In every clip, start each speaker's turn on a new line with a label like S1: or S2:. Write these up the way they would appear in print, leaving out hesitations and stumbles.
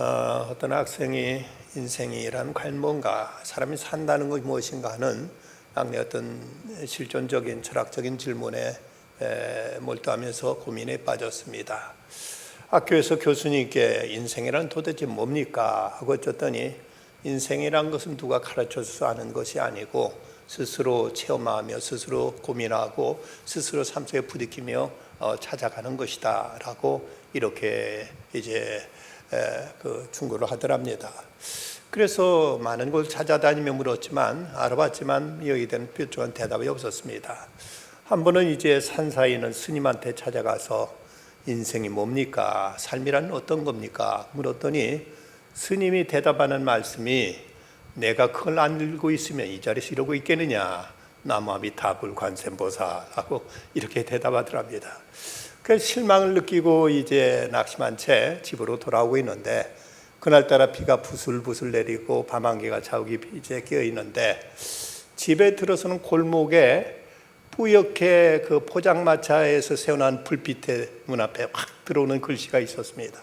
S1: 어떤 학생이 인생이란 과연 뭔가, 사람이 산다는 것이 무엇인가 하는 당내 어떤 실존적인 철학적인 질문에 몰두하면서 고민에 빠졌습니다. 학교에서 교수님께 인생이란 도대체 뭡니까? 하고 여쭙더니 인생이란 것은 누가 가르쳐줘서 아는 것이 아니고 스스로 체험하며 스스로 고민하고 스스로 삶 속에 부딪히며 찾아가는 것이다 라고 이렇게 이제 충고를 하더랍니다. 그래서 많은 곳을 찾아다니며 물었지만 알아봤지만 여기에 대한 뾰족한 대답이 없었습니다. 한 번은 이제 산사에 있는 스님한테 찾아가서 인생이 뭡니까? 삶이란 어떤 겁니까? 물었더니 스님이 대답하는 말씀이 내가 그걸 안 알고 있으면 이 자리에서 이러고 있겠느냐? 나무아미타불 관세음보살하고 이렇게 대답하더랍니다. 그 실망을 느끼고 이제 낙심한 채 집으로 돌아오고 있는데 그날따라 비가 부슬부슬 내리고 밤안개가 자욱이 이제 끼어 있는데 집에 들어서는 골목에 뿌옇게 그 포장마차에서 세워놓은 불빛의 문 앞에 확 들어오는 글씨가 있었습니다.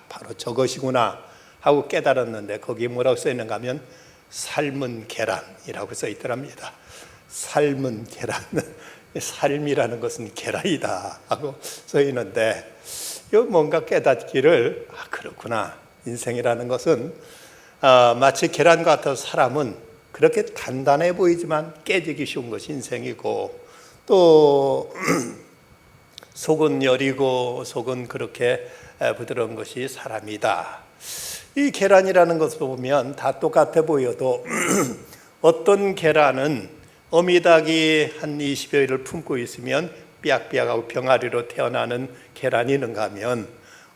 S1: 바로 저것이구나 하고 깨달았는데 거기에 뭐라고 써 있는가 하면 삶은 계란이라고 써 있더랍니다. 삶은 계란, 삶이라는 것은 계란이다 하고 써 있는데 뭔가 깨닫기를 그렇구나, 인생이라는 것은 마치 계란 같아서 사람은 그렇게 단단해 보이지만 깨지기 쉬운 것이 인생이고 또 속은 여리고 속은 그렇게 부드러운 것이 사람이다. 이 계란이라는 것을 보면 다 똑같아 보여도 어떤 계란은 어미닭이 한 20여일을 품고 있으면 삐약삐약하고 병아리로 태어나는 계란이 있는가 하면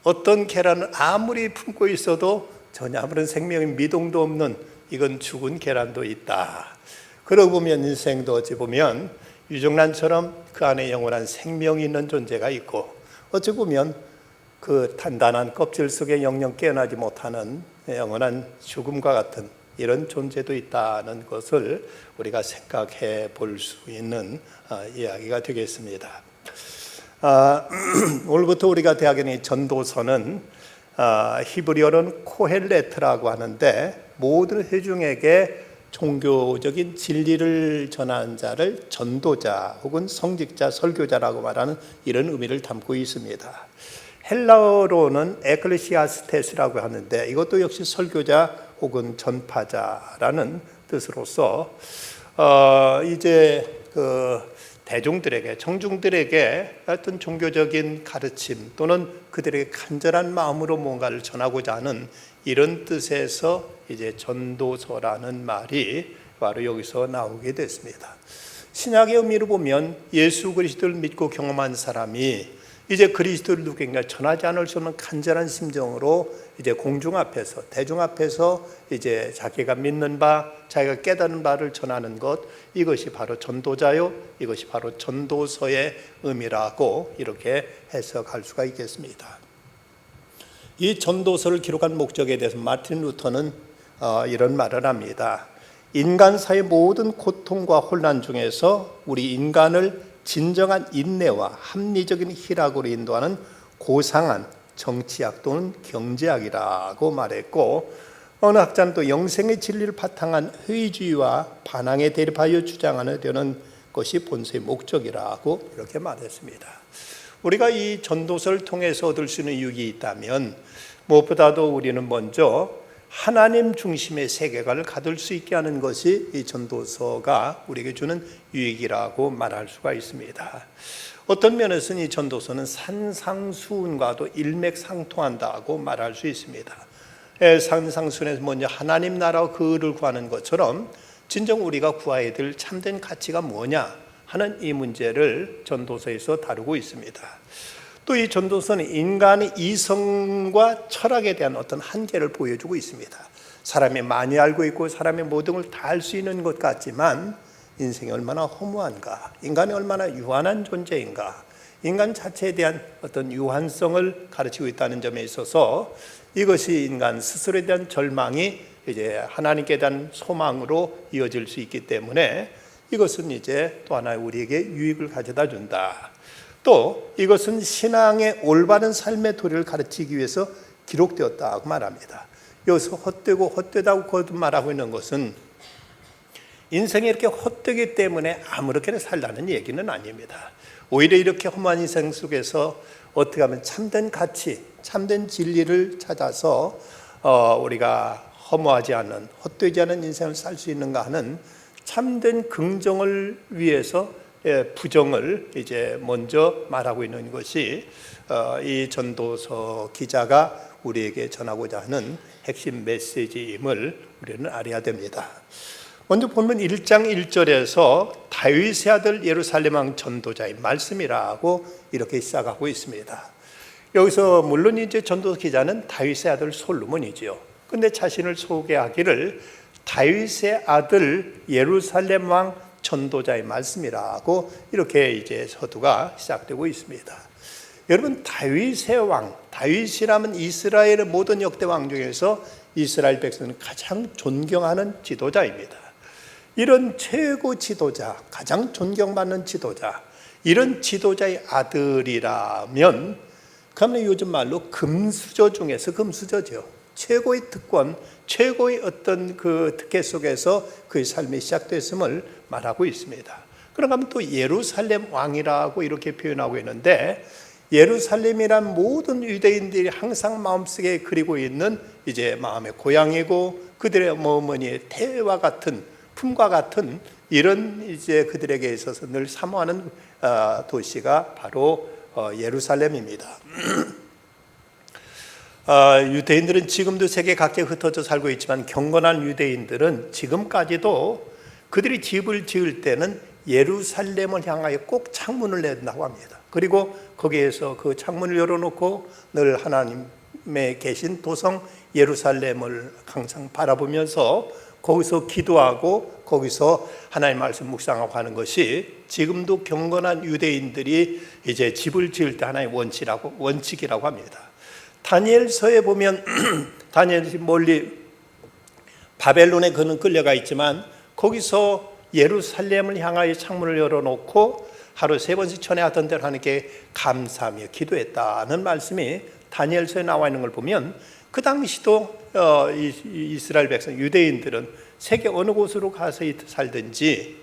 S1: 어떤 계란은 아무리 품고 있어도 전혀 아무런 생명의 미동도 없는 이건 죽은 계란도 있다. 그러고 보면 인생도 어찌 보면 유정란처럼 그 안에 영원한 생명이 있는 존재가 있고 어찌 보면 그 단단한 껍질 속에 영영 깨어나지 못하는 영원한 죽음과 같은 이런 존재도 있다는 것을 우리가 생각해 볼 수 있는 이야기가 되겠습니다. 오늘부터 우리가 대학의 전도서는 히브리어로는 코헬레트라고 하는데 모든 회중에게 종교적인 진리를 전하는 자를 전도자 혹은 성직자, 설교자라고 말하는 이런 의미를 담고 있습니다. 헬라어로는 에클레시아스테스라고 하는데 이것도 역시 설교자 혹은 전파자라는 뜻으로서 이제 그 대중들에게, 청중들에게 어떤 종교적인 가르침 또는 그들에게 간절한 마음으로 뭔가를 전하고자 하는 이런 뜻에서 이제 전도서라는 말이 바로 여기서 나오게 됐습니다. 신약의 의미로 보면 예수 그리스도를 믿고 경험한 사람이 이제 그리스도를 누군가 전하지 않을 수 없는 간절한 심정으로 이제 공중 앞에서, 대중 앞에서 이제 자기가 믿는 바, 자기가 깨닫는 바를 전하는 것, 이것이 바로 전도자요, 이것이 바로 전도서의 의미라고 이렇게 해석할 수가 있겠습니다. 이 전도서를 기록한 목적에 대해서 마틴 루터는 이런 말을 합니다. 인간사의 모든 고통과 혼란 중에서 우리 인간을 진정한 인내와 합리적인 희락으로 인도하는 고상한 정치학 또는 경제학이라고 말했고, 어느 학자는 또 영생의 진리를 바탕한 회의주의와 반항에 대립하여 주장하려는 것이 본서의 목적이라고 이렇게 말했습니다. 우리가 이 전도서를 통해서 얻을 수 있는 유익이 있다면 무엇보다도 우리는 먼저 하나님 중심의 세계관을 가질 수 있게 하는 것이 이 전도서가 우리에게 주는 유익이라고 말할 수가 있습니다. 어떤 면에서는 이 전도서는 산상수훈과도 일맥상통한다고 말할 수 있습니다. 산상수훈에서 먼저 하나님 나라와 그 의를 구하는 것처럼 진정 우리가 구해야 될 참된 가치가 뭐냐 하는 이 문제를 전도서에서 다루고 있습니다. 또 이 전도서는 인간의 이성과 철학에 대한 어떤 한계를 보여주고 있습니다. 사람이 많이 알고 있고 사람의 모든 걸 다 알 수 있는 것 같지만 인생이 얼마나 허무한가, 인간이 얼마나 유한한 존재인가, 인간 자체에 대한 어떤 유한성을 가르치고 있다는 점에 있어서 이것이 인간 스스로에 대한 절망이 이제 하나님께 대한 소망으로 이어질 수 있기 때문에 이것은 이제 또 하나 우리에게 유익을 가져다 준다. 또 이것은 신앙의 올바른 삶의 도리를 가르치기 위해서 기록되었다고 말합니다. 여기서 헛되고 헛되다고 거듭말하고 있는 것은 인생이 이렇게 헛되기 때문에 아무렇게나 살라는 얘기는 아닙니다. 오히려 이렇게 험한 인생 속에서 어떻게 하면 참된 가치, 참된 진리를 찾아서 우리가 허무하지 않는, 헛되지 않은 인생을 살 수 있는가 하는 참된 긍정을 위해서 부정을 이제 먼저 말하고 있는 것이 이 전도서 기자가 우리에게 전하고자 하는 핵심 메시지임을 우리는 알아야 됩니다. 먼저 보면 1장 1절에서 다윗의 아들 예루살렘 왕 전도자의 말씀이라고 이렇게 시작하고 있습니다. 여기서 물론 이제 전도서 기자는 다윗의 아들 솔로몬이지요. 근데 자신을 소개하기를 다윗의 아들 예루살렘 왕 전도자의 말씀이라고 이렇게 이제 서두가 시작되고 있습니다. 여러분, 다윗의 왕, 다윗이라면 이스라엘의 모든 역대 왕 중에서 이스라엘 백성은 가장 존경하는 지도자입니다. 이런 최고 지도자, 가장 존경받는 지도자, 이런 지도자의 아들이라면 그러면 요즘 말로 금수저 중에서 금수저죠. 최고의 특권, 최고의 어떤 그 특혜 속에서 그의 삶이 시작됐음을 말하고 있습니다. 그런가 하면 또 예루살렘 왕이라고 이렇게 표현하고 있는데, 예루살렘이란 모든 유대인들이 항상 마음속에 그리고 있는 이제 마음의 고향이고 그들의 어머니의 태와 같은 품과 같은 이런 이제 그들에게 있어서 늘 사모하는 도시가 바로 예루살렘입니다. 유대인들은 지금도 세계 각지에 흩어져 살고 있지만 경건한 유대인들은 지금까지도 그들이 집을 지을 때는 예루살렘을 향하여 꼭 창문을 낸다고 합니다. 그리고 거기에서 그 창문을 열어놓고 늘 하나님의 계신 도성 예루살렘을 항상 바라보면서 거기서 기도하고 거기서 하나님 말씀 묵상하고 하는 것이 지금도 경건한 유대인들이 이제 집을 지을 때 하나의 원칙이라고 합니다. 다니엘서에 보면 다니엘이 멀리 바벨론에 그는 끌려가 있지만 거기서 예루살렘을 향하여 창문을 열어놓고 하루 3번씩 전해하던 대로 하나님께 감사하며 기도했다는 말씀이 다니엘서에 나와 있는 걸 보면 그 당시도 이스라엘 백성 유대인들은 세계 어느 곳으로 가서 살든지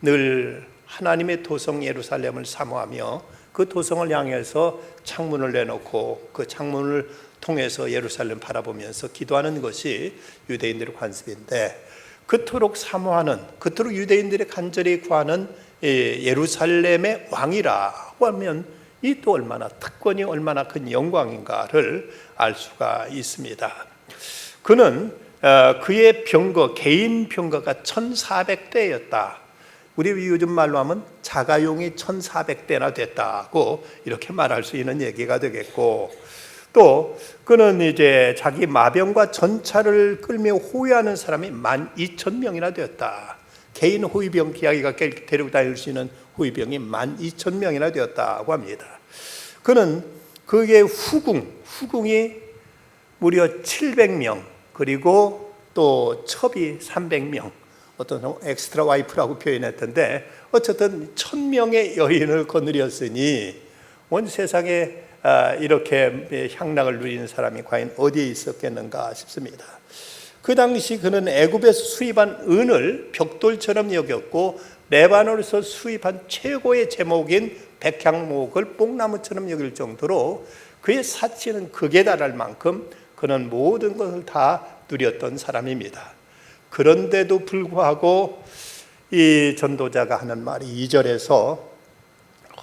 S1: 늘 하나님의 도성 예루살렘을 사모하며 그 도성을 향해서 창문을 내놓고 그 창문을 통해서 예루살렘 바라보면서 기도하는 것이 유대인들의 관습인데, 그토록 사모하는, 그토록 유대인들이 간절히 구하는 예루살렘의 왕이라고 하면 이 또 얼마나 특권이 얼마나 큰 영광인가를 알 수가 있습니다. 그는 그의 병거, 개인 병거가 1400대였다. 우리 요즘 말로 하면 자가용이 1400대나 됐다고 이렇게 말할 수 있는 얘기가 되겠고, 또 그는 이제 자기 마병과 전차를 끌며 호위하는 사람이 12,000명이나 되었다. 개인 호위병, 기아기가 데리고 다닐 수 있는 호위병이 12,000명이나 되었다고 합니다. 그는 그의 후궁이 무려 700명, 그리고 또 첩이 300명, 어떤 엑스트라 와이프라고 표현했던데 어쨌든 1000명의 여인을 거느렸으니 온 세상에 이렇게 향락을 누리는 사람이 과연 어디에 있었겠는가 싶습니다. 그 당시 그는 애굽에서 수입한 은을 벽돌처럼 여겼고 레바논에서 수입한 최고의 제목인 백향목을 뽕나무처럼 여길 정도로 그의 사치는 극에 달할 만큼 그는 모든 것을 다 누렸던 사람입니다. 그런데도 불구하고 이 전도자가 하는 말이 2절에서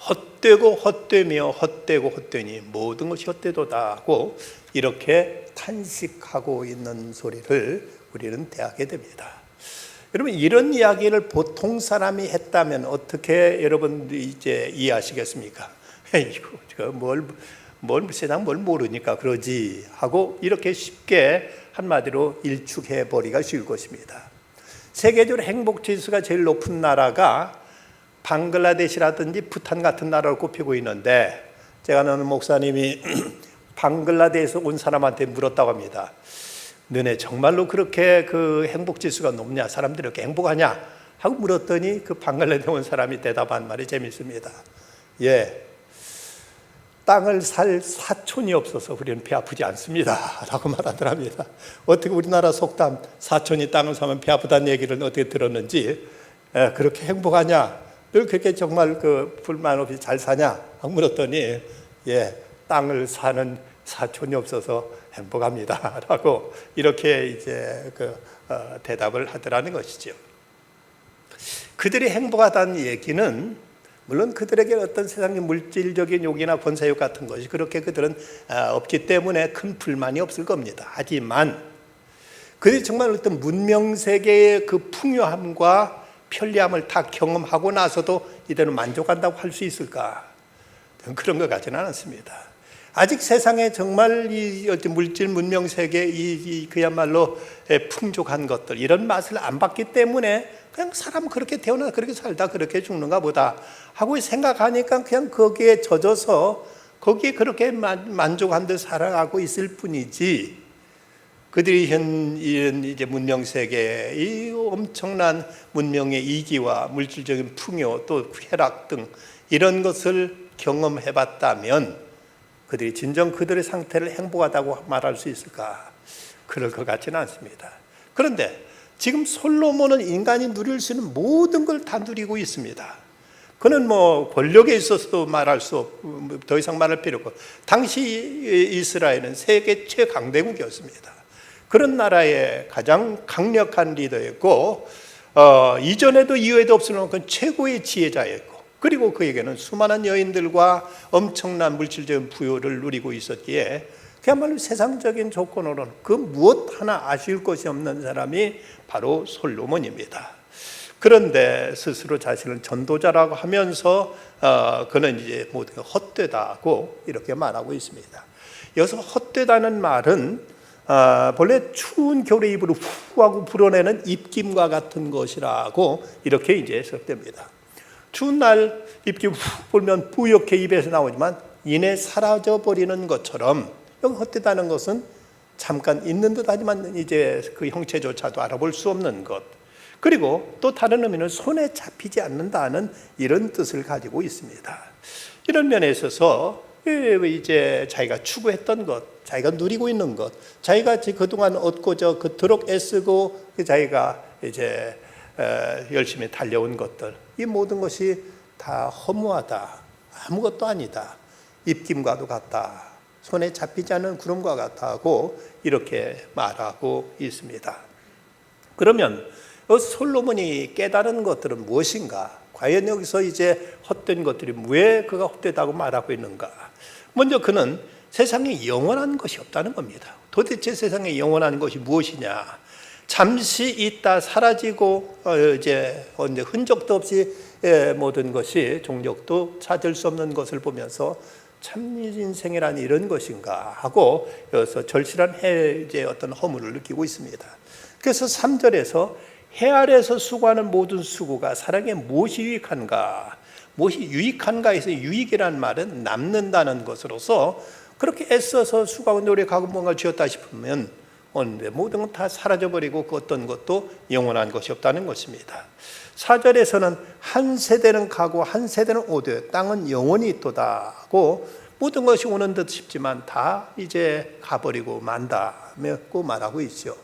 S1: 헛되고 헛되며 헛되고 헛되니 모든 것이 헛되도다 하고 이렇게 탄식하고 있는 소리를 우리는 대하게 됩니다. 여러분, 이런 이야기를 보통 사람이 했다면 어떻게 여러분들이 이제 이해하시겠습니까? 이거 뭘 세상 뭘 모르니까 그러지 하고 이렇게 쉽게 한마디로 일축해 버리기가 쉬울 것입니다. 세계적으로 행복 지수가 제일 높은 나라가 방글라데시라든지 부탄 같은 나라를 꼽히고 있는데, 제가 아는 목사님이 방글라데시에서 온 사람한테 물었다고 합니다. 너네 정말로 그렇게 그 행복 지수가 높냐? 사람들이 이렇게 행복하냐? 하고 물었더니 그 방글라데시에 온 사람이 대답한 말이 재밌습니다. 예, 땅을 살 사촌이 없어서 우리는 배 아프지 않습니다 라고 말하더랍니다. 어떻게 우리나라 속담 사촌이 땅을 사면 배 아프다는 얘기를 어떻게 들었는지, 그렇게 행복하냐, 늘 그렇게 정말 그 불만 없이 잘 사냐 하고 물었더니, 땅을 사는 사촌이 없어서 행복합니다 라고 이렇게 이제 대답을 하더라는 것이죠. 그들이 행복하다는 얘기는 물론 그들에게 어떤 세상의 물질적인 욕이나 권세욕 같은 것이 그렇게 그들은 없기 때문에 큰 불만이 없을 겁니다. 하지만 그들이 정말 어떤 문명세계의 그 풍요함과 편리함을 다 경험하고 나서도 이대로 만족한다고 할 수 있을까? 그런 것 같지는 않습니다. 아직 세상에 정말 이 물질 문명 세계 그야말로 풍족한 것들, 이런 맛을 안 봤기 때문에 그냥 사람은 그렇게 태어나 그렇게 살다 그렇게 죽는가 보다 하고 생각하니까 그냥 거기에 젖어서 거기에 그렇게 만족한 듯 살아가고 있을 뿐이지, 그들이 이런 이제 문명 세계의 이 엄청난 문명의 이기와 물질적인 풍요 또 쾌락 등 이런 것을 경험해 봤다면 그들이 진정 그들의 상태를 행복하다고 말할 수 있을까? 그럴 것 같지는 않습니다. 그런데 지금 솔로몬은 인간이 누릴 수 있는 모든 걸 다 누리고 있습니다. 그는 뭐 권력에 있어서도 말할 수 없고 더 이상 말할 필요 없고, 당시 이스라엘은 세계 최강대국이었습니다. 그런 나라의 가장 강력한 리더였고, 이전에도 이후에도 없을 만큼 최고의 지혜자였고, 그리고 그에게는 수많은 여인들과 엄청난 물질적인 부여를 누리고 있었기에 그야말로 세상적인 조건으로는 그 무엇 하나 아쉬울 것이 없는 사람이 바로 솔로몬입니다. 그런데 스스로 자신을 전도자라고 하면서 그는 이제 모든 게 헛되다고 이렇게 말하고 있습니다. 여기서 헛되다는 말은 본래 추운 겨울에 입으로 후 하고 불어내는 입김과 같은 것이라고 이렇게 이제 해석됩니다. 추운 날 입김 후 불면 뿌옇게 입에서 나오지만 이내 사라져 버리는 것처럼, 여기 헛되다는 것은 잠깐 있는 듯 하지만 이제 그 형체조차도 알아볼 수 없는 것, 그리고 또 다른 의미는 손에 잡히지 않는다는 이런 뜻을 가지고 있습니다. 이런 면에 있어서 이제 자기가 추구했던 것, 자기가 누리고 있는 것, 자기가 그동안 얻고자 그토록 애쓰고 자기가 이제 열심히 달려온 것들, 이 모든 것이 다 허무하다, 아무것도 아니다, 입김과도 같다, 손에 잡히지 않는 구름과 같다 하고 이렇게 말하고 있습니다. 그러면 솔로몬이 깨달은 것들은 무엇인가? 과연 여기서 이제 헛된 것들이 왜 그가 헛되다고 말하고 있는가? 먼저 그는 세상에 영원한 것이 없다는 겁니다. 도대체 세상에 영원한 것이 무엇이냐? 잠시 있다 사라지고 이제 언제 흔적도 없이 모든 것이 종적도 찾을 수 없는 것을 보면서 참 인생이란 이런 것인가 하고 여기서 절실한 이제 어떤 허물을 느끼고 있습니다. 그래서 3절에서 해 아래에서 수고하는 모든 수고가 사람에게 무엇이 유익한가? 무엇이 유익한가에서 유익이라는 말은 남는다는 것으로서 그렇게 애써서 수고하고 노력하고 뭔가 쥐었다 싶으면 모든 건 다 사라져버리고 그 어떤 것도 영원한 것이 없다는 것입니다. 4절에서는 한 세대는 가고 한 세대는 오되 땅은 영원히 있도다고 모든 것이 오는 듯 싶지만 다 이제 가버리고 만다고 말하고 있죠.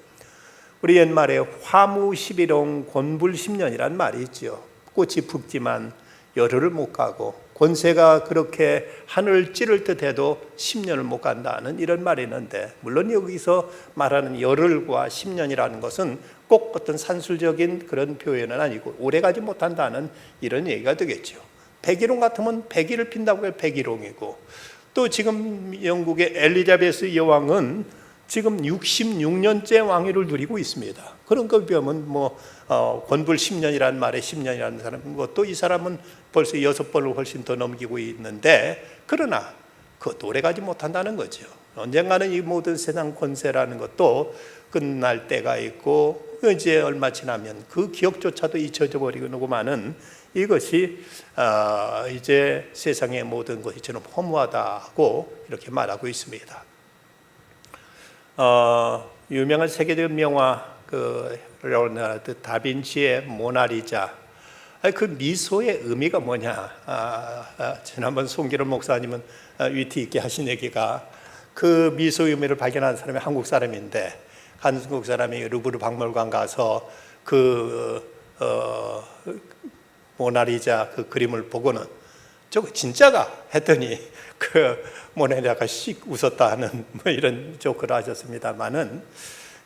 S1: 우리 옛말에 화무 11홍 곤불 10년이란 말이 있죠. 꽃이 붉지만 열흘을 못 가고 권세가 그렇게 하늘을 찌를 듯 해도 10년을 못 간다는 이런 말이 있는데, 물론 여기서 말하는 열흘과 10년이라는 것은 꼭 어떤 산술적인 그런 표현은 아니고 오래가지 못한다는 이런 얘기가 되겠죠. 백일홍 같으면 100일을 핀다고 해서 백일홍이고, 또 지금 영국의 엘리자베스 여왕은 지금 66년째 왕위를 누리고 있습니다. 그런 거 보면 권불 10년이라는 말에 10년이라는 사람, 것도 이 사람은 벌써 6번을 훨씬 더 넘기고 있는데, 그러나 그것도 오래가지 못한다는 거죠. 언젠가는 이 모든 세상 권세라는 것도 끝날 때가 있고 이제 얼마 지나면 그 기억조차도 잊혀져 버리고 마는 이것이 이제 세상의 모든 것이 저는 허무하다고 이렇게 말하고 있습니다. 유명한 세계적인 명화 레오나르도 다빈치의 모나리자, 그 미소의 의미가 뭐냐? 지난번 송기론 목사님은 위트 있게 하신 얘기가 그 미소의 의미를 발견한 사람이 한국 사람인데 한국 사람이 루브르 박물관 가서 모나리자 그 그림을 보고는 저거 진짜가 했더니 그 모나리자가 씩 웃었다는 뭐 이런 조크를 하셨습니다만은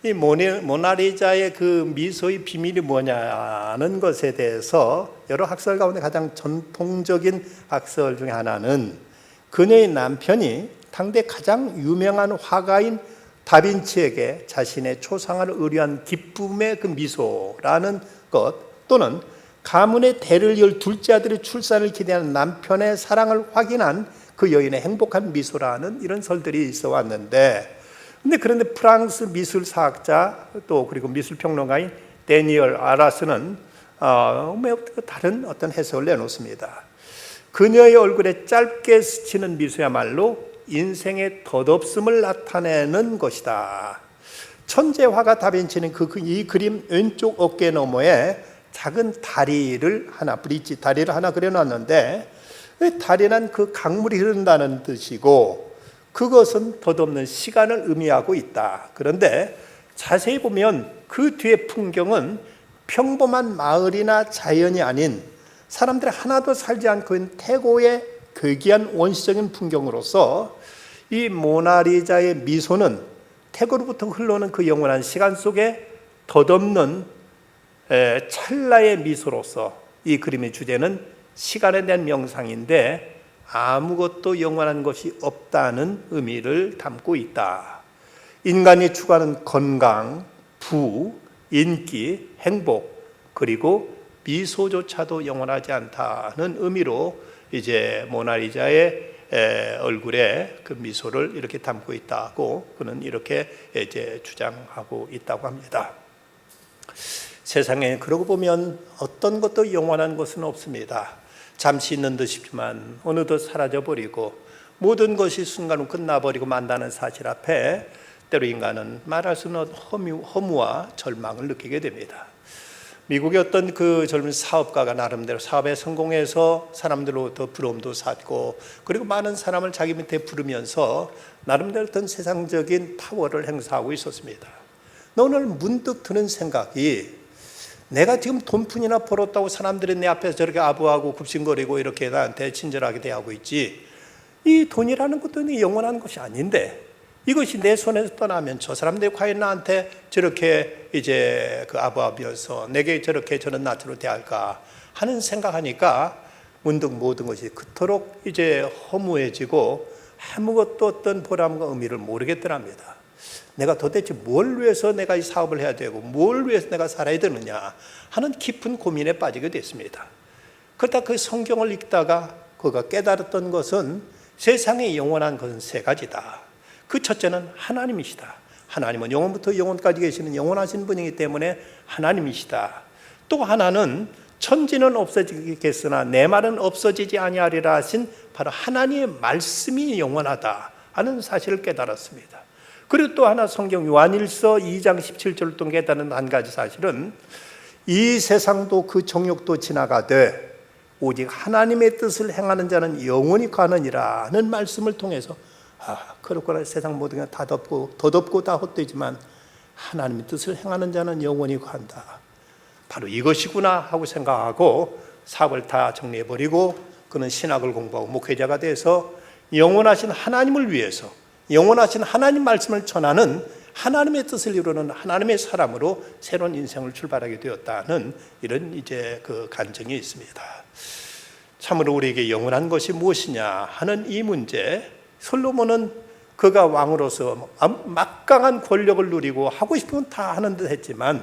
S1: 이 모나리자의 그 미소의 비밀이 뭐냐는 것에 대해서 여러 학설 가운데 가장 전통적인 학설 중에 하나는 그녀의 남편이 당대 가장 유명한 화가인 다빈치에게 자신의 초상화를 의뢰한 기쁨의 그 미소라는 것, 또는 가문의 대를 이을 둘째 아들의 출산을 기대하는 남편의 사랑을 확인한 그 여인의 행복한 미소라는 이런 설들이 있어 왔는데, 그런데 프랑스 미술사학자 또 그리고 미술평론가인 데니얼 아라스는 매우 다른 어떤 해석을 내놓습니다. 그녀의 얼굴에 짧게 스치는 미소야말로 인생의 덧없음을 나타내는 것이다. 천재 화가 다빈치는 이 그림 왼쪽 어깨 너머에 작은 다리를 하나, 브릿지 다리를 하나 그려놨는데, 다리는 그 강물이 흐른다는 뜻이고 그것은 덧없는 시간을 의미하고 있다. 그런데 자세히 보면 그 뒤의 풍경은 평범한 마을이나 자연이 아닌 사람들이 하나도 살지 않고 있는 태고의 괴기한 원시적인 풍경으로서 이 모나리자의 미소는 태고로부터 흘러오는 그 영원한 시간 속에 덧없는 찰나의 미소로서 이 그림의 주제는 시간에 대한 명상인데 아무것도 영원한 것이 없다는 의미를 담고 있다. 인간이 추구하는 건강, 부, 인기, 행복, 그리고 미소조차도 영원하지 않다는 의미로 이제 모나리자의 얼굴에 그 미소를 이렇게 담고 있다고 그는 이렇게 이제 주장하고 있다고 합니다. 세상에 그러고 보면 어떤 것도 영원한 것은 없습니다. 잠시 있는 듯 싶지만 어느덧 사라져버리고 모든 것이 순간으로 끝나버리고 만다는 사실 앞에 때로 인간은 말할 수 없는 허무와 절망을 느끼게 됩니다. 미국의 어떤 그 젊은 사업가가 나름대로 사업에 성공해서 사람들로부터 부러움도 샀고 그리고 많은 사람을 자기 밑에 부르면서 나름대로 어떤 세상적인 파워를 행사하고 있었습니다. 오늘 문득 드는 생각이 내가 지금 돈푼이나 벌었다고 사람들이 내 앞에서 저렇게 아부하고 굽신거리고 이렇게 나한테 친절하게 대하고 있지, 이 돈이라는 것도 영원한 것이 아닌데 이것이 내 손에서 떠나면 저 사람들이 과연 나한테 저렇게 이제 그 아부하면서 내게 저렇게 저런 낯으로 대할까 하는 생각하니까 문득 모든 것이 그토록 이제 허무해지고 아무것도 어떤 보람과 의미를 모르겠더랍니다. 내가 도대체 뭘 위해서 내가 이 사업을 해야 되고 뭘 위해서 내가 살아야 되느냐 하는 깊은 고민에 빠지게 됐습니다. 그러다 그 성경을 읽다가 그가 깨달았던 것은 세상에 영원한 것은 세 가지다. 그 첫째는 하나님이시다. 하나님은 영원부터 영원까지 계시는 영원하신 분이기 때문에 하나님이시다. 또 하나는 천지는 없어지겠으나 내 말은 없어지지 아니하리라 하신 바로 하나님의 말씀이 영원하다 하는 사실을 깨달았습니다. 그리고 또 하나 성경 요한일서 2장 17절을 통해 깨달은 한 가지 사실은 이 세상도 그 정욕도 지나가되 오직 하나님의 뜻을 행하는 자는 영원히 가느니라는 말씀을 통해서 그렇구나, 세상 모든 게 다 덧없고 다 헛되지만 하나님의 뜻을 행하는 자는 영원히 간다, 바로 이것이구나 하고 생각하고 사업을 다 정리해버리고 그는 신학을 공부하고 목회자가 돼서 영원하신 하나님을 위해서 영원하신 하나님 말씀을 전하는 하나님의 뜻을 이루는 하나님의 사람으로 새로운 인생을 출발하게 되었다는 이런 이제 그 간증이 있습니다. 참으로 우리에게 영원한 것이 무엇이냐 하는 이 문제, 솔로몬은 그가 왕으로서 막강한 권력을 누리고 하고 싶으면 다 하는 듯 했지만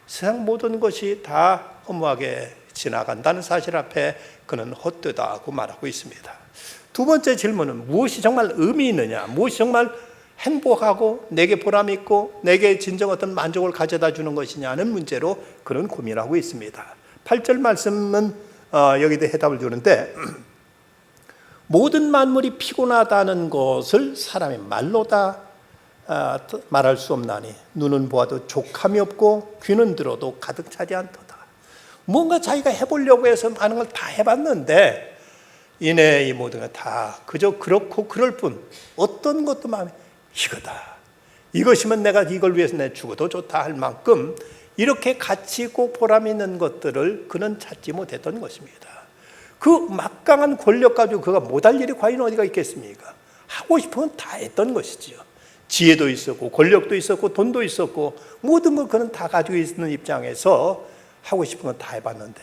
S1: 세상 모든 것이 다 허무하게 지나간다는 사실 앞에 그는 헛되다고 말하고 있습니다. 두 번째 질문은 무엇이 정말 의미 있느냐, 무엇이 정말 행복하고 내게 보람 있고 내게 진정 어떤 만족을 가져다 주는 것이냐는 문제로 그는 고민하고 있습니다. 8절 말씀은 여기도 해답을 주는데, 모든 만물이 피곤하다는 것을 사람의 말로 다 말할 수 없나니 눈은 보아도 족함이 없고 귀는 들어도 가득 차지 않도다. 뭔가 자기가 해보려고 해서 많은 걸 다 해봤는데 이내 이 모든 걸 다 그저 그렇고 그럴 뿐 어떤 것도 마음에 이거다, 이것이면 내가 이걸 위해서 내 죽어도 좋다 할 만큼 이렇게 가치 있고 보람 있는 것들을 그는 찾지 못했던 것입니다. 그 막강한 권력 가지고 그가 못할 일이 과연 어디가 있겠습니까? 하고 싶은 건 다 했던 것이지요. 지혜도 있었고 권력도 있었고 돈도 있었고 모든 걸 그는 다 가지고 있는 입장에서 하고 싶은 건 다 해봤는데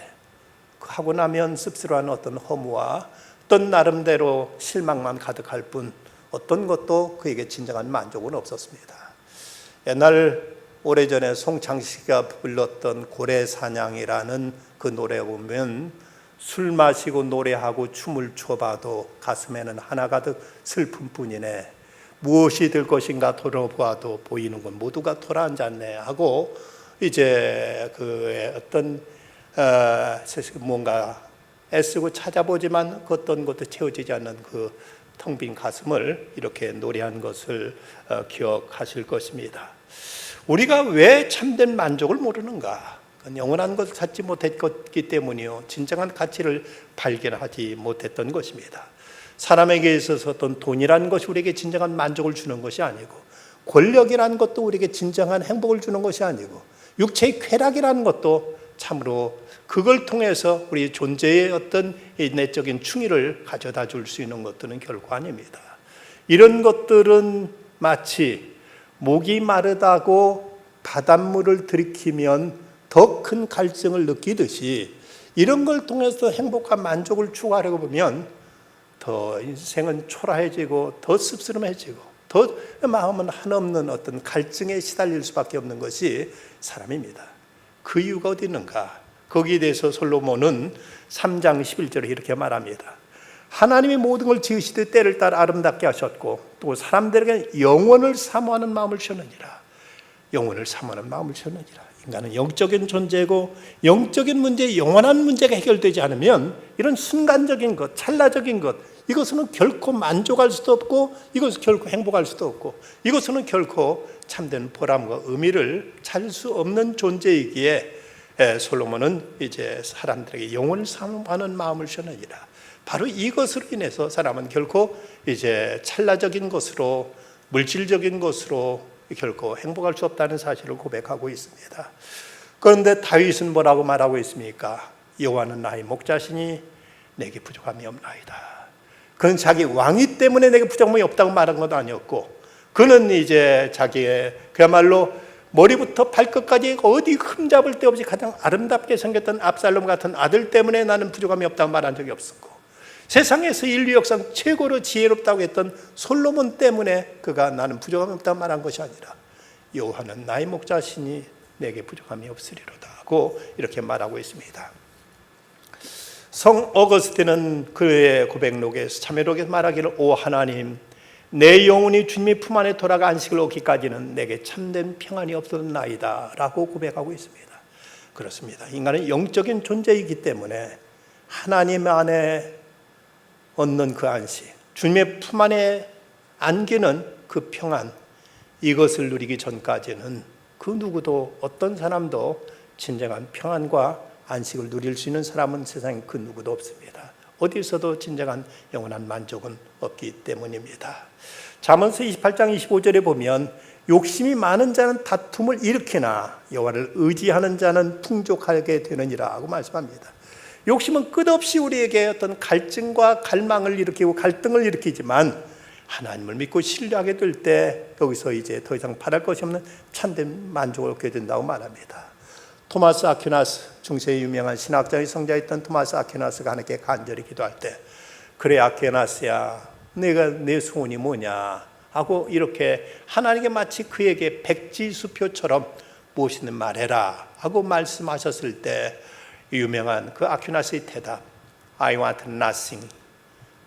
S1: 하고 나면 씁쓸한 어떤 허무와 어떤 나름대로 실망만 가득할 뿐 어떤 것도 그에게 진정한 만족은 없었습니다. 옛날 오래전에 송창식이가 불렀던 고래사냥이라는 그 노래 보면 술 마시고 노래하고 춤을 춰봐도 가슴에는 하나가득 슬픔뿐이네, 무엇이 될 것인가 돌아보아도 보이는 건 모두가 돌아앉았네 하고 이제 그 어떤 뭔가 애쓰고 찾아보지만 그 어떤 것도 채워지지 않는 그 텅 빈 가슴을 이렇게 노래한 것을 기억하실 것입니다. 우리가 왜 참된 만족을 모르는가? 영원한 것을 찾지 못했기 때문이요, 진정한 가치를 발견하지 못했던 것입니다. 사람에게 있어서 어떤 돈이라는 것이 우리에게 진정한 만족을 주는 것이 아니고, 권력이라는 것도 우리에게 진정한 행복을 주는 것이 아니고, 육체의 쾌락이라는 것도 참으로 그걸 통해서 우리 존재의 어떤 내적인 충의를 가져다 줄 수 있는 것들은 결코 아닙니다. 이런 것들은 마치 목이 마르다고 바닷물을 들이키면 더 큰 갈증을 느끼듯이 이런 걸 통해서 행복과 만족을 추구하려고 보면 더 인생은 초라해지고 더 씁쓸해지고 더 마음은 한없는 어떤 갈증에 시달릴 수밖에 없는 것이 사람입니다. 그 이유가 어디 있는가? 거기에 대해서 솔로몬은 3장 11절에 이렇게 말합니다. 하나님이 모든 걸 지으시되 때를 따라 아름답게 하셨고 또 사람들에게 영원을 사모하는 마음을 주셨느니라. 영원을 사모하는 마음을 주셨느니라. 인간은 영적인 존재고 영적인 문제, 영원한 문제가 해결되지 않으면 이런 순간적인 것, 찰나적인 것, 이것은 결코 만족할 수도 없고 이것은 결코 행복할 수도 없고 이것은 결코 참된 보람과 의미를 찾을 수 없는 존재이기에 솔로몬은 이제 사람들에게 영원을 사모하는 마음을 주느니라. 바로 이것으로 인해서 사람은 결코 이제 찰나적인 것으로 물질적인 것으로 결코 행복할 수 없다는 사실을 고백하고 있습니다. 그런데 다윗은 뭐라고 말하고 있습니까? 여호와는 나의 목자시니 내게 부족함이 없나이다. 그는 자기 왕위 때문에 내게 부족함이 없다고 말한 것도 아니었고, 그는 이제 자기의 그야말로 머리부터 발끝까지 어디 흠잡을 데 없이 가장 아름답게 생겼던 압살롬 같은 아들 때문에 나는 부족함이 없다고 말한 적이 없었고, 세상에서 인류 역사상 최고로 지혜롭다고 했던 솔로몬 때문에 그가 나는 부족함이 없다고 말한 것이 아니라 여호와는 나의 목자시니 내게 부족함이 없으리로다 하고 이렇게 말하고 있습니다. 성 어거스틴은 그의 고백록에서 참회록에서 말하기를 오 하나님, 내 영혼이 주님의 품 안에 돌아가 안식을 얻기까지는 내게 참된 평안이 없었나이다 라고 고백하고 있습니다. 그렇습니다. 인간은 영적인 존재이기 때문에 하나님 안에 얻는 그 안식, 주님의 품 안에 안기는 그 평안, 이것을 누리기 전까지는 그 누구도 어떤 사람도 진정한 평안과 안식을 누릴 수 있는 사람은 세상에 그 누구도 없습니다. 어디서도 진정한 영원한 만족은 없기 때문입니다. 잠언서 28장 25절에 보면 욕심이 많은 자는 다툼을 일으키나 여호와를 의지하는 자는 풍족하게 되느니라 하고 말씀합니다. 욕심은 끝없이 우리에게 어떤 갈증과 갈망을 일으키고 갈등을 일으키지만 하나님을 믿고 신뢰하게 될 때 여기서 이제 더 이상 바랄 것이 없는 참된 만족을 얻게 된다고 말합니다. 토마스 아퀴나스, 중세의 유명한 신학자의 성자였던 토마스 아퀴나스가 하나님께 간절히 기도할 때 그래 아퀴나스야, 내가 내 소원이 뭐냐 하고 이렇게 하나님께 마치 그에게 백지수표처럼 무엇이든 말해라 하고 말씀하셨을 때 유명한 그 아퀴나스의 대답, I want nothing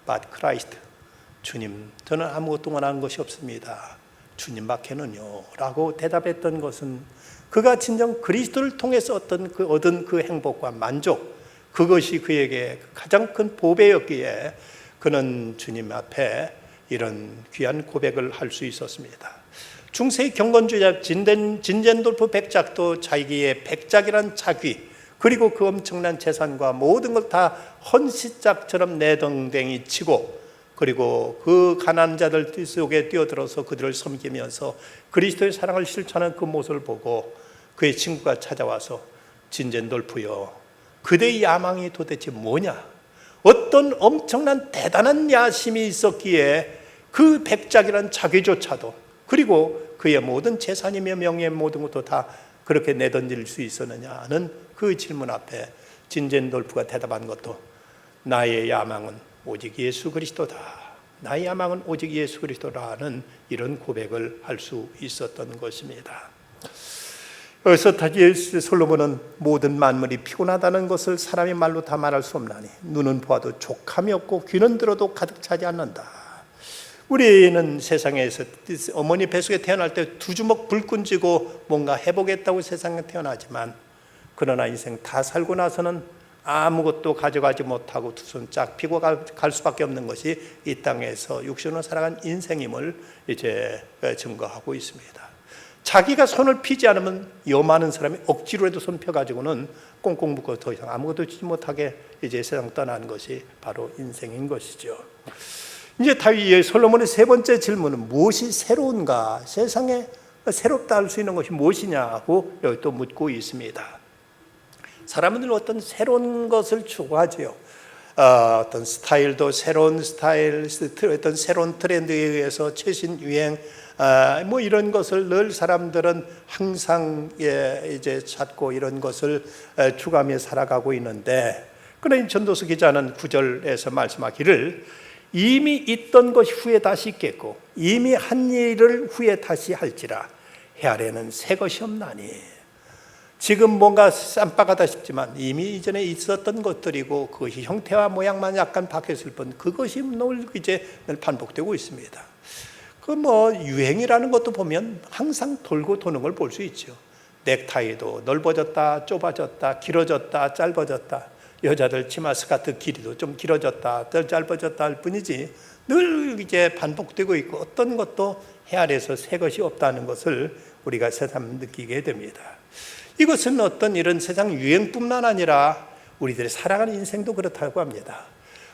S1: but Christ. 주님, 저는 아무것도 원하는 것이 없습니다. 주님밖에는요 라고 대답했던 것은 그가 진정 그리스도를 통해서 얻은 그 행복과 만족, 그것이 그에게 가장 큰 보배였기에 그는 주님 앞에 이런 귀한 고백을 할 수 있었습니다. 중세의 경건주의자 진젠돌프 백작도 자기의 백작이란 자귀, 그리고 그 엄청난 재산과 모든 걸 다 헌시짝처럼 내덩댕이 치고, 그리고 그 가난한 자들 속에 뛰어들어서 그들을 섬기면서 그리스도의 사랑을 실천하는 그 모습을 보고 그의 친구가 찾아와서 진젠돌프여, 그대의 야망이 도대체 뭐냐? 어떤 엄청난 대단한 야심이 있었기에 그 백작이라는 자기조차도, 그리고 그의 모든 재산이며 명예 모든 것도 다 그렇게 내던질 수 있었느냐는 그 질문 앞에 진젠돌프가 대답한 것도 나의 야망은 오직 예수 그리스도다. 나의 야망은 오직 예수 그리스도라는 이런 고백을 할 수 있었던 것입니다. 여기서 다시 솔로몬은 모든 만물이 피곤하다는 것을 사람의 말로 다 말할 수 없나니 눈은 보아도 족함이 없고 귀는 들어도 가득 차지 않는다. 우리는 세상에서 어머니 뱃속에 태어날 때 두 주먹 불끈 쥐고 뭔가 해보겠다고 세상에 태어나지만, 그러나 인생 다 살고 나서는 아무것도 가져가지 못하고 두 손 짝 피고 갈 수밖에 없는 것이 이 땅에서 육신으로 살아간 인생임을 이제 증거하고 있습니다. 자기가 손을 피지 않으면 요 많은 사람이 억지로라도 손 펴가지고는 꽁꽁 묶어 더 이상 아무것도 주지 못하게 이제 세상 떠나는 것이 바로 인생인 것이죠. 이제 다윗의 솔로몬의 세 번째 질문은 무엇이 새로운가? 세상에 새롭다 할 수 있는 것이 무엇이냐고 여기 또 묻고 있습니다. 사람은 어떤 새로운 것을 추구하지요. 어떤 스타일도 새로운 스타일, 어떤 새로운 트렌드에 의해서 최신 유행, 뭐 이런 것을 늘 사람들은 항상 이제 찾고 이런 것을 추구하며 살아가고 있는데, 그러나 전도서 기자는 9절에서 말씀하기를 이미 있던 것이 후에 다시 있겠고 이미 한 일을 후에 다시 할지라 헤아려는 새 것이 없나니. 지금 뭔가 쌈박하다 싶지만 이미 이전에 있었던 것들이고 그것이 형태와 모양만 약간 바뀌었을 뿐 그것이 늘 이제 반복되고 있습니다. 그 뭐 유행이라는 것도 보면 항상 돌고 도는 걸 볼 수 있죠. 넥타이도 넓어졌다 좁아졌다 길어졌다 짧아졌다, 여자들 치마 스커트 길이도 좀 길어졌다 더 짧아졌다 할 뿐이지 늘 이제 반복되고 있고 어떤 것도 헤아려서 새 것이 없다는 것을 우리가 새삼 느끼게 됩니다. 이것은 어떤 이런 세상 유행뿐만 아니라 우리들의 살아가는 인생도 그렇다고 합니다.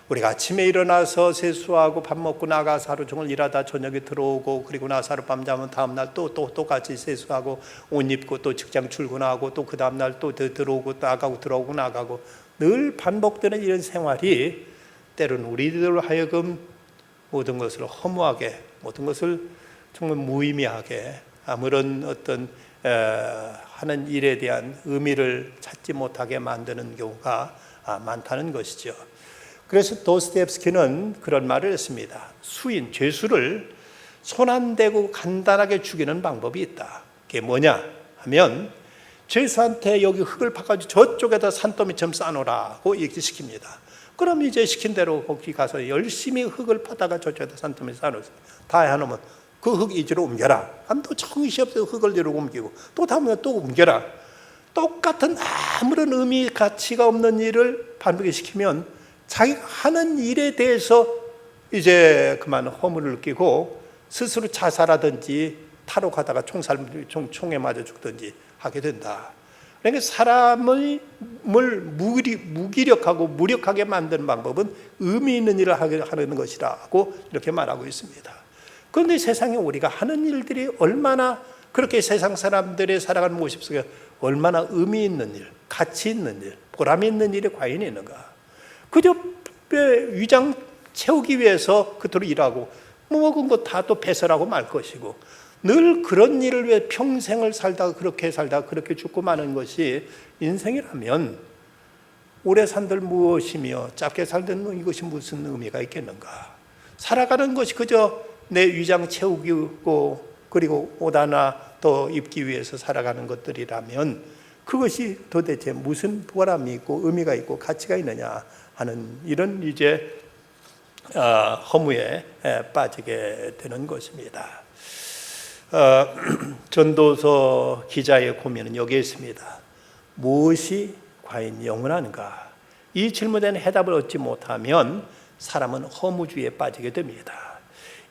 S1: 우리가 아침에 일어나서 세수하고 밥 먹고 나가서 하루 종일 일하다 저녁에 들어오고, 그리고 나서 하룻밤 자면 다음날 또 똑같이 세수하고 옷 입고 또 직장 출근하고 또 그 다음날 또 들어오고 나가고 들어오고 나가고 늘 반복되는 이런 생활이 때로는 우리들로 하여금 모든 것을 허무하게, 모든 것을 정말 무의미하게, 아무런 어떤 하는 일에 대한 의미를 찾지 못하게 만드는 경우가 많다는 것이죠. 그래서 도스토옙스키는 그런 말을 했습니다. 수인, 죄수를 손 안 대고 간단하게 죽이는 방법이 있다. 그게 뭐냐 하면 죄수한테 여기 흙을 파가지고 저쪽에다 산더미처럼 싸놓으라고 이렇게 시킵니다. 그럼 이제 시킨 대로 거기 가서 열심히 흙을 파다가 저쪽에다 산더미 싸놓으세요. 다 해놓으면 그 흙 이리로 옮겨라. 그럼 또 정신없이 흙을 이리로 옮기고 또 다음에 또 옮겨라. 똑같은 아무런 의미 가치가 없는 일을 반복해 시키면 자기가 하는 일에 대해서 이제 그만 허물을 느끼고 스스로 자살하든지 탈옥하다가 총에 맞아 죽든지 하게 된다. 그러니까 사람을 무기력하고 무력하게 만드는 방법은 의미 있는 일을 하는 것이라고 이렇게 말하고 있습니다. 그런데 세상에 우리가 하는 일들이 얼마나 그렇게 세상 사람들의 살아가는 모습 속에 얼마나 의미 있는 일, 가치 있는 일, 보람 있는 일이 과연 있는가? 그저 위장 채우기 위해서 그토록 일하고 먹은 거 다 또 배설하고 말 것이고 늘 그런 일을 위해 평생을 살다가 그렇게 죽고 마는 것이 인생이라면 오래 산들 무엇이며 짧게 살든 이것이 무슨 의미가 있겠는가? 살아가는 것이 그저 내 위장 채우기고 그리고 옷 하나 더 입기 위해서 살아가는 것들이라면 그것이 도대체 무슨 보람이 있고 의미가 있고 가치가 있느냐 하는 이런 이제 허무에 빠지게 되는 것입니다. 전도서 기자의 고민은 여기에 있습니다. 무엇이 과연 영원한가? 이 질문에 대한 해답을 얻지 못하면 사람은 허무주의에 빠지게 됩니다.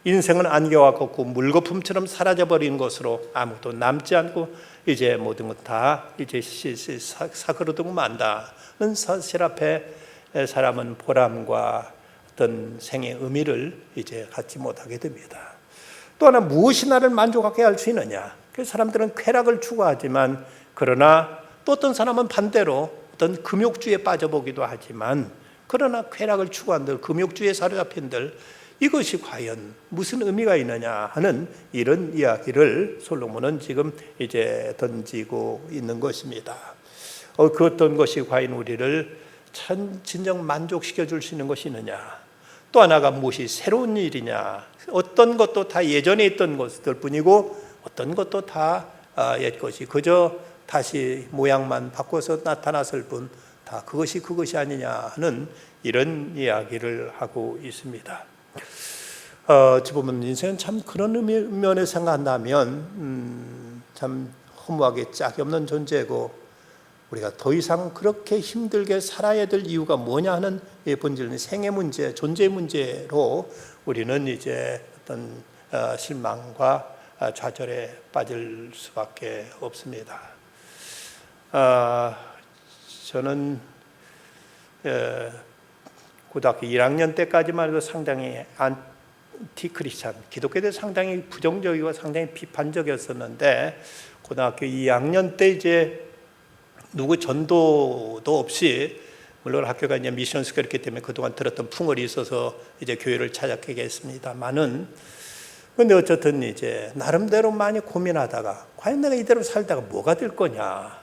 S1: 인생은 안개와 같고 물거품처럼 사라져버린 것으로 아무도 남지 않고 이제 모든 것 다 이제 사그러들고 만다는 사실 앞에 사람은 보람과 어떤 생의 의미를 이제 갖지 못하게 됩니다. 또 하나 무엇이 나를 만족하게 할 수 있느냐? 그 사람들은 쾌락을 추구하지만 그러나 또 어떤 사람은 반대로 어떤 금욕주에 빠져보기도 하지만 그러나 쾌락을 추구한들 금욕주에 사로잡힌들 이것이 과연 무슨 의미가 있느냐 하는 이런 이야기를 솔로몬은 지금 이제 던지고 있는 것입니다. 그 어떤 것이 과연 우리를 진정 만족시켜 줄 수 있는 것이 있느냐? 또 하나가 무엇이 새로운 일이냐? 어떤 것도 다 예전에 있던 것들 뿐이고 어떤 것도 다 옛것이 그저 다시 모양만 바꿔서 나타났을 뿐 다 그것이 그것이 아니냐 하는 이런 이야기를 하고 있습니다. 어찌 보면 인생은 참 그런 면에 생각한다면 참 허무하게 짝이 없는 존재고 우리가 더 이상 그렇게 힘들게 살아야 될 이유가 뭐냐 하는 본질은 생의 문제, 존재의 문제로 우리는 이제 어떤 실망과 좌절에 빠질 수밖에 없습니다. 저는 고등학교 1학년 때까지만 해도 상당히 안티크리스찬, 기독교에 대해 상당히 부정적이고 상당히 비판적이었었는데 고등학교 2학년 때 이제 누구 전도도 없이 물론 학교가 이제 미션 스쿨이었기 때문에 그동안 들었던 풍월이 있어서 이제 교회를 찾았게 됐습니다만은 근데 어쨌든 이제 나름대로 많이 고민하다가 과연 내가 이대로 살다가 뭐가 될 거냐,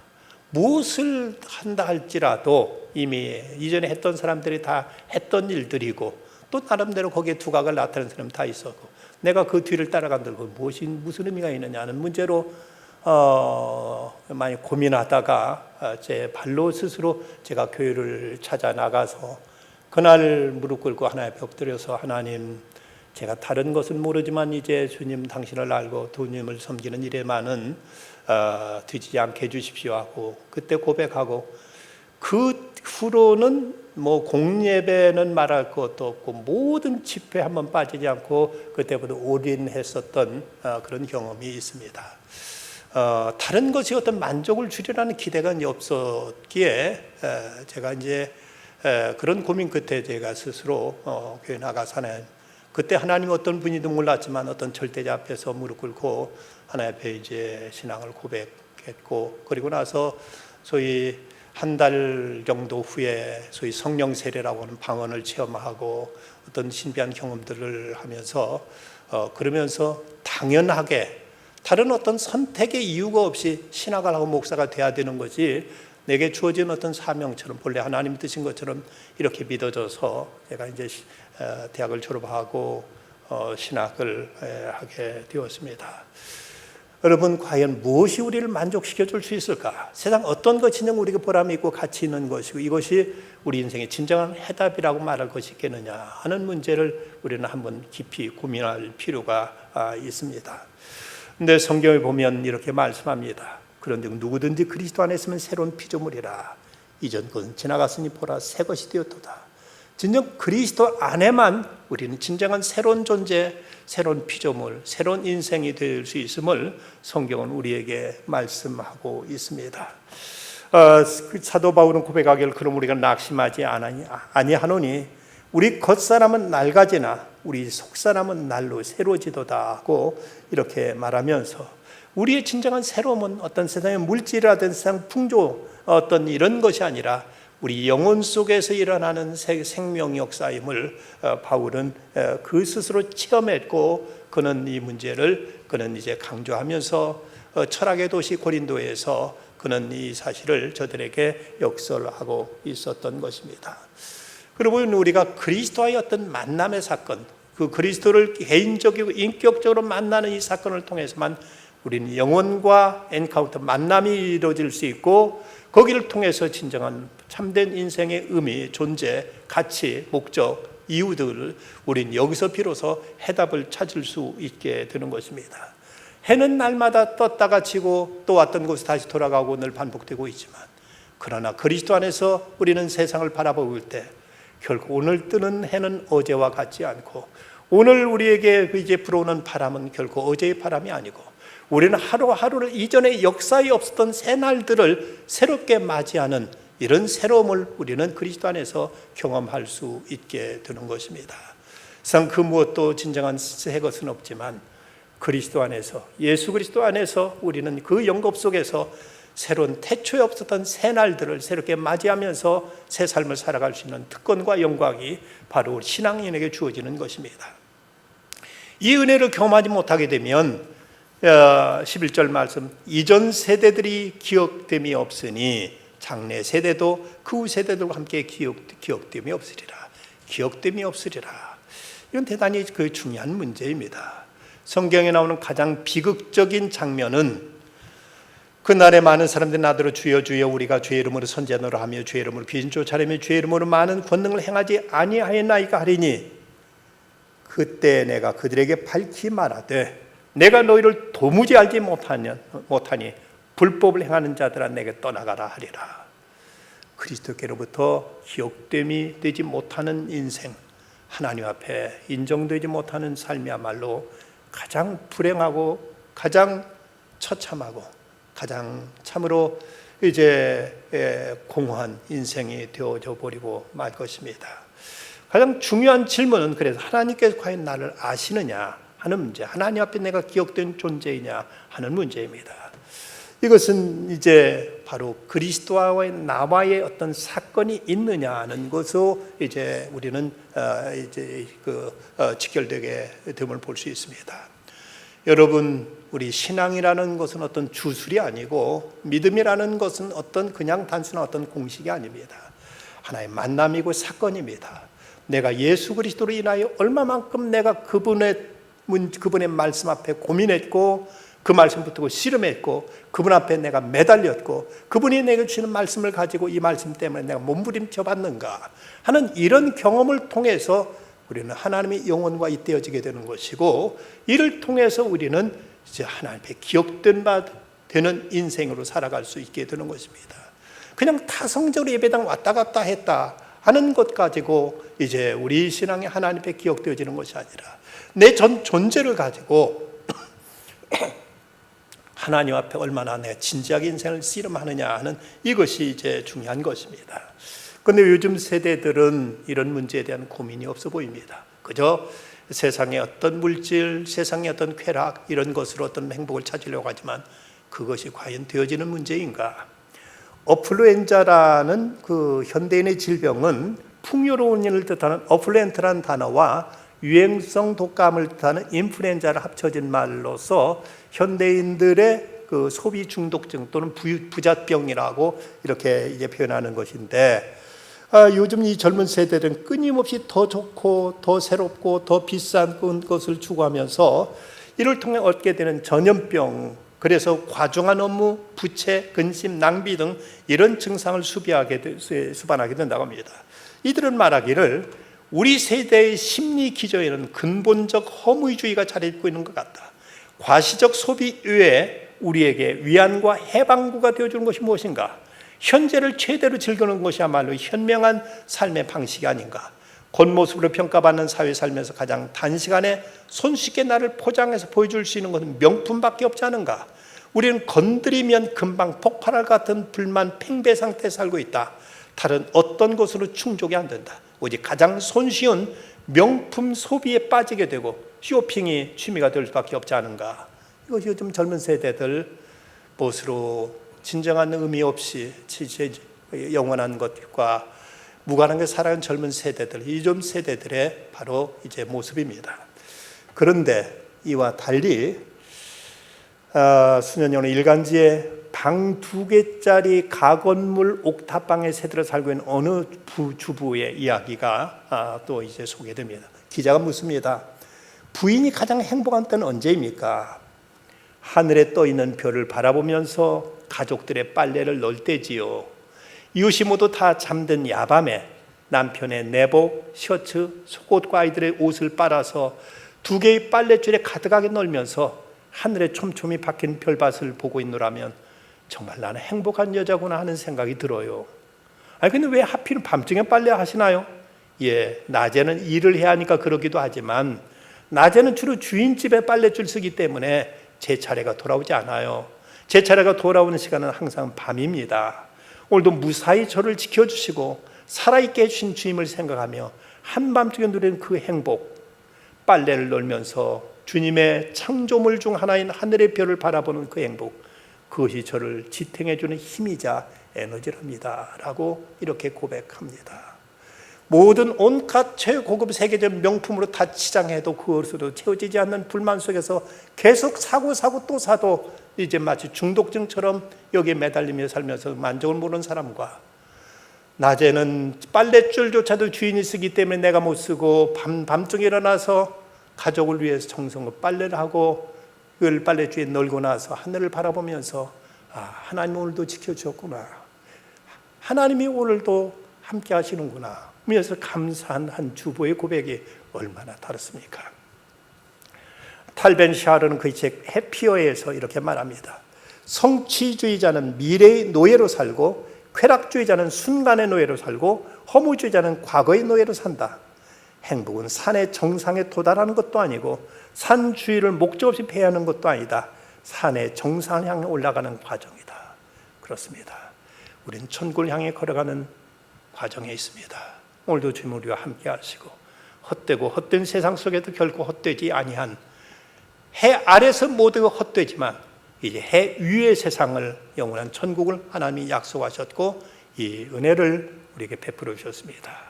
S1: 무엇을 한다 할지라도 이미 이전에 했던 사람들이 다 했던 일들이고 또 나름대로 거기에 두각을 나타내는 사람이 다 있었고 내가 그 뒤를 따라간들 무슨 의미가 있느냐는 문제로 많이 고민하다가 제 발로 스스로 제가 교회를 찾아 나가서 그날 무릎 꿇고 하나님 앞에 엎드려서 하나님, 제가 다른 것은 모르지만 이제 주님 당신을 알고 주님을 섬기는 일에만은 뒤지지 않게 해주십시오 하고 그때 고백하고 그 후로는 뭐 공예배는 말할 것도 없고 모든 집회 한번 빠지지 않고 그때부터 올인했었던 그런 경험이 있습니다. 다른 것이 어떤 만족을 주리라는 기대가 없었기에 제가 이제 그런 고민 끝에 제가 스스로 교회 나가서 그때 하나님 어떤 분인지도 몰랐지만 어떤 절대자 앞에서 무릎 꿇고 하나님 앞에 이제 신앙을 고백했고 그리고 나서 소위 한 달 정도 후에 소위 성령 세례라고 하는 방언을 체험하고 어떤 신비한 경험들을 하면서 그러면서 당연하게 다른 어떤 선택의 이유가 없이 신학을 하고 목사가 돼야 되는 것이 내게 주어진 어떤 사명처럼 본래 하나님 뜻인 것처럼 이렇게 믿어져서 제가 이제 대학을 졸업하고 신학을 하게 되었습니다. 여러분, 과연 무엇이 우리를 만족시켜 줄 수 있을까? 세상 어떤 것이 우리가 보람이 있고 가치 있는 것이고 이것이 우리 인생의 진정한 해답이라고 말할 것이 있겠느냐 하는 문제를 우리는 한번 깊이 고민할 필요가 있습니다. 근데 성경을 보면 이렇게 말씀합니다. 그런데 누구든지 그리스도 안에 있으면 새로운 피조물이라. 이전 것은 지나갔으니 보라 새 것이 되었도다. 진정 그리스도 안에만 우리는 진정한 새로운 존재, 새로운 피조물, 새로운 인생이 될 수 있음을 성경은 우리에게 말씀하고 있습니다. 사도 바울은 고백하기를 그럼 우리가 낙심하지 아니하노니 우리 겉사람은 낡아지나 우리 속사람은 날로 새로워지도다 하고 이렇게 말하면서 우리의 진정한 새로움은 어떤 세상의 물질이라든 세상 풍조 어떤 이런 것이 아니라 우리 영혼 속에서 일어나는 생명 역사임을 바울은 그 스스로 체험했고 그는 이 문제를 그는 이제 강조하면서 철학의 도시 고린도에서 그는 이 사실을 저들에게 역설하고 있었던 것입니다. 그리고 우리가 그리스도와의 어떤 만남의 사건, 그 그리스도를 개인적이고 인격적으로 만나는 이 사건을 통해서만 우리는 영혼과 엔카운터 만남이 이루어질 수 있고 거기를 통해서 진정한 참된 인생의 의미, 존재, 가치, 목적, 이유들을 우리는 여기서 비로소 해답을 찾을 수 있게 되는 것입니다. 해는 날마다 떴다가 지고 또 왔던 곳에 다시 돌아가고 늘 반복되고 있지만 그러나 그리스도 안에서 우리는 세상을 바라볼 때 결국 오늘 뜨는 해는 어제와 같지 않고 오늘 우리에게 이제 불어오는 바람은 결코 어제의 바람이 아니고 우리는 하루하루를 이전에 역사에 없었던 새 날들을 새롭게 맞이하는 이런 새로움을 우리는 그리스도 안에서 경험할 수 있게 되는 것입니다. 세상 그 무엇도 진정한 새 것은 없지만 그리스도 안에서, 예수 그리스도 안에서 우리는 그 영겁 속에서 새로운 태초에 없었던 새 날들을 새롭게 맞이하면서 새 삶을 살아갈 수 있는 특권과 영광이 바로 신앙인에게 주어지는 것입니다. 이 은혜를 경험하지 못하게 되면 11절 말씀, 이전 세대들이 기억됨이 없으니 장래 세대도 그 후 세대들과 함께 기억됨이 없으리라. 기억됨이 없으리라. 이건 대단히 중요한 문제입니다. 성경에 나오는 가장 비극적인 장면은 그날에 많은 사람들이 나더러 주여 주여 우리가 주의 이름으로 선지자노라 하며 주의 이름으로 귀신 쫓아내며 주의 이름으로 많은 권능을 행하지 아니하였나이까 하리니 그때 내가 그들에게 밝히 말하되 내가 너희를 도무지 알지 못하니 불법을 행하는 자들아 내게 떠나가라 하리라. 그리스도께로부터 기억됨이 되지 못하는 인생, 하나님 앞에 인정되지 못하는 삶이야말로 가장 불행하고 가장 처참하고 가장 참으로 이제 공허한 인생이 되어져 버리고 말 것입니다. 가장 중요한 질문은 그래서 하나님께서 과연 나를 아시느냐 하는 문제, 하나님 앞에 내가 기억된 존재이냐 하는 문제입니다. 이것은 이제 바로 그리스도와의 나와의 어떤 사건이 있느냐 하는 것으로 이제 우리는 이제 직결되게 됨을 볼 수 있습니다. 여러분, 우리 신앙이라는 것은 어떤 주술이 아니고 믿음이라는 것은 어떤 그냥 단순한 어떤 공식이 아닙니다. 하나의 만남이고 사건입니다. 내가 예수 그리스도로 인하여 얼마만큼 내가 그분의 말씀 앞에 고민했고 그 말씀 붙들고 씨름했고 그분 앞에 내가 매달렸고 그분이 내게 주시는 말씀을 가지고 이 말씀 때문에 내가 몸부림쳐 받는가 하는 이런 경험을 통해서 우리는 하나님의 영혼과 잇대어지게 되는 것이고 이를 통해서 우리는 이제 하나님께 기억된 바 되는 인생으로 살아갈 수 있게 되는 것입니다. 그냥 타성적으로 예배당 왔다 갔다 했다 하는 것 가지고 이제 우리 신앙이 하나님께 기억되어지는 것이 아니라 내 전 존재를 가지고 하나님 앞에 얼마나 내가 진지하게 인생을 씨름하느냐 하는 이것이 이제 중요한 것입니다. 그런데 요즘 세대들은 이런 문제에 대한 고민이 없어 보입니다. 그저 세상의 어떤 물질, 세상의 어떤 쾌락 이런 것으로 어떤 행복을 찾으려고 하지만 그것이 과연 되어지는 문제인가? 어플루엔자라는 그 현대인의 질병은 풍요로운 일을 뜻하는 어플루엔트라는 단어와 유행성 독감을 뜻하는 인플루엔자를 합쳐진 말로서 현대인들의 그 소비 중독증 또는 부잣병이라고 이렇게 이제 표현하는 것인데 요즘 이 젊은 세대들은 끊임없이 더 좋고 더 새롭고 더 비싼 것을 추구하면서 이를 통해 얻게 되는 전염병, 그래서 과중한 업무, 부채, 근심, 낭비 등 이런 증상을 수반하게 된다고 합니다. 이들은 말하기를 우리 세대의 심리 기저에는 근본적 허무주의가 자리잡고 있는 것 같다. 과시적 소비 외에 우리에게 위안과 해방구가 되어주는 것이 무엇인가? 현재를 최대로 즐기는 것이야말로 현명한 삶의 방식이 아닌가? 겉모습으로 평가받는 사회 살면서 가장 단시간에 손쉽게 나를 포장해서 보여줄 수 있는 것은 명품밖에 없지 않은가? 우리는 건드리면 금방 폭발할 같은 불만 팽배 상태에 살고 있다. 다른 어떤 것으로 충족이 안 된다. 오직 가장 손쉬운 명품 소비에 빠지게 되고 쇼핑이 취미가 될 수밖에 없지 않은가? 이것이 요즘 젊은 세대들 무엇으로 진정한 의미 없이 영원한 것과 무관하게 살아가는 젊은 세대들, 이좀 세대들의 바로 이제 모습입니다. 그런데 이와 달리 수년 전에 일간지에 방 2개짜리 가건물 옥탑방에 새들어 살고 있는 어느 주부의 이야기가 또 이제 소개됩니다. 기자가 묻습니다. 부인이 가장 행복한 때는 언제입니까? 하늘에 떠 있는 별을 바라보면서 가족들의 빨래를 넣을 때지요. 이웃이 모두 다 잠든 야밤에 남편의 내복, 셔츠, 속옷과 아이들의 옷을 빨아서 2개의 빨랫줄에 가득하게 널면서 하늘에 촘촘히 박힌 별밭을 보고 있노라면 정말 나는 행복한 여자구나 하는 생각이 들어요. 아니 근데 왜 하필 밤중에 빨래 하시나요? 예, 낮에는 일을 해야 하니까 그러기도 하지만 낮에는 주로 주인 집에 빨랫줄 쓰기 때문에 제 차례가 돌아오지 않아요. 제 차례가 돌아오는 시간은 항상 밤입니다. 오늘도 무사히 저를 지켜주시고 살아있게 해주신 주님을 생각하며 한밤중에 누리는 그 행복, 빨래를 널면서 주님의 창조물 중 하나인 하늘의 별을 바라보는 그 행복, 그것이 저를 지탱해주는 힘이자 에너지랍니다 라고 이렇게 고백합니다. 모든 온갖 최고급 세계적 명품으로 다 치장해도 그것으로 채워지지 않는 불만 속에서 계속 사고 또 사도 이제 마치 중독증처럼 여기에 매달리며 살면서 만족을 모르는 사람과, 낮에는 빨랫줄조차도 주인이 쓰기 때문에 내가 못 쓰고 밤중에 일어나서 가족을 위해서 정성껏 빨래를 하고 그걸 빨랫줄에 널고 나서 하늘을 바라보면서 하나님 오늘도 지켜주셨구나, 하나님이 오늘도 함께 하시는구나 하면서 감사한 한 주부의 고백이 얼마나 다릅니까? 탈벤 샤르는 그 책 해피어에서 이렇게 말합니다. 성취주의자는 미래의 노예로 살고 쾌락주의자는 순간의 노예로 살고 허무주의자는 과거의 노예로 산다. 행복은 산의 정상에 도달하는 것도 아니고 산 주위를 목적 없이 패하는 것도 아니다. 산의 정상을 향해 올라가는 과정이다. 그렇습니다. 우린 천국을 향해 걸어가는 과정에 있습니다. 오늘도 주님 우리와 함께 하시고 헛되고 헛된 세상 속에도 결코 헛되지 아니한, 해 아래서 모두가 헛되지만 이제 해 위의 세상을, 영원한 천국을 하나님이 약속하셨고 이 은혜를 우리에게 베풀어 주셨습니다.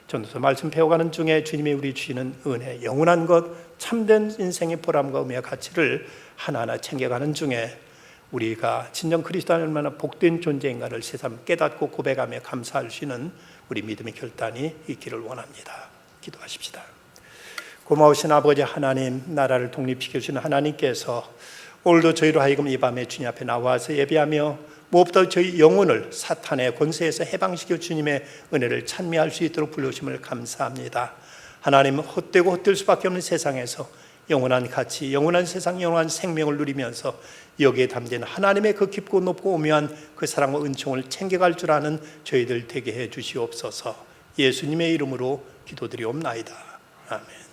S1: 전도서 말씀 배워가는 중에 주님이 우리 주시는 은혜, 영원한 것, 참된 인생의 보람과 의미와 가치를 하나하나 챙겨가는 중에 우리가 진정 그리스도인이 얼마나 복된 존재인가를 새삼 깨닫고 고백하며 감사할 수 있는 우리 믿음의 결단이 있기를 원합니다. 기도하십시다. 고마우신 아버지 하나님, 나라를 독립시켜주시는 하나님께서 오늘도 저희로 하여금 이 밤에 주님 앞에 나와서 예배하며 무엇보다 저희 영혼을 사탄의 권세에서 해방시켜 주님의 은혜를 찬미할 수 있도록 불러주심을 감사합니다. 하나님은 헛되고 헛될 수밖에 없는 세상에서 영원한 가치, 영원한 세상, 영원한 생명을 누리면서 여기에 담긴 하나님의 그 깊고 높고 오묘한 그 사랑과 은총을 챙겨갈 줄 아는 저희들 되게 해 주시옵소서. 예수님의 이름으로 기도드리옵나이다. 아멘.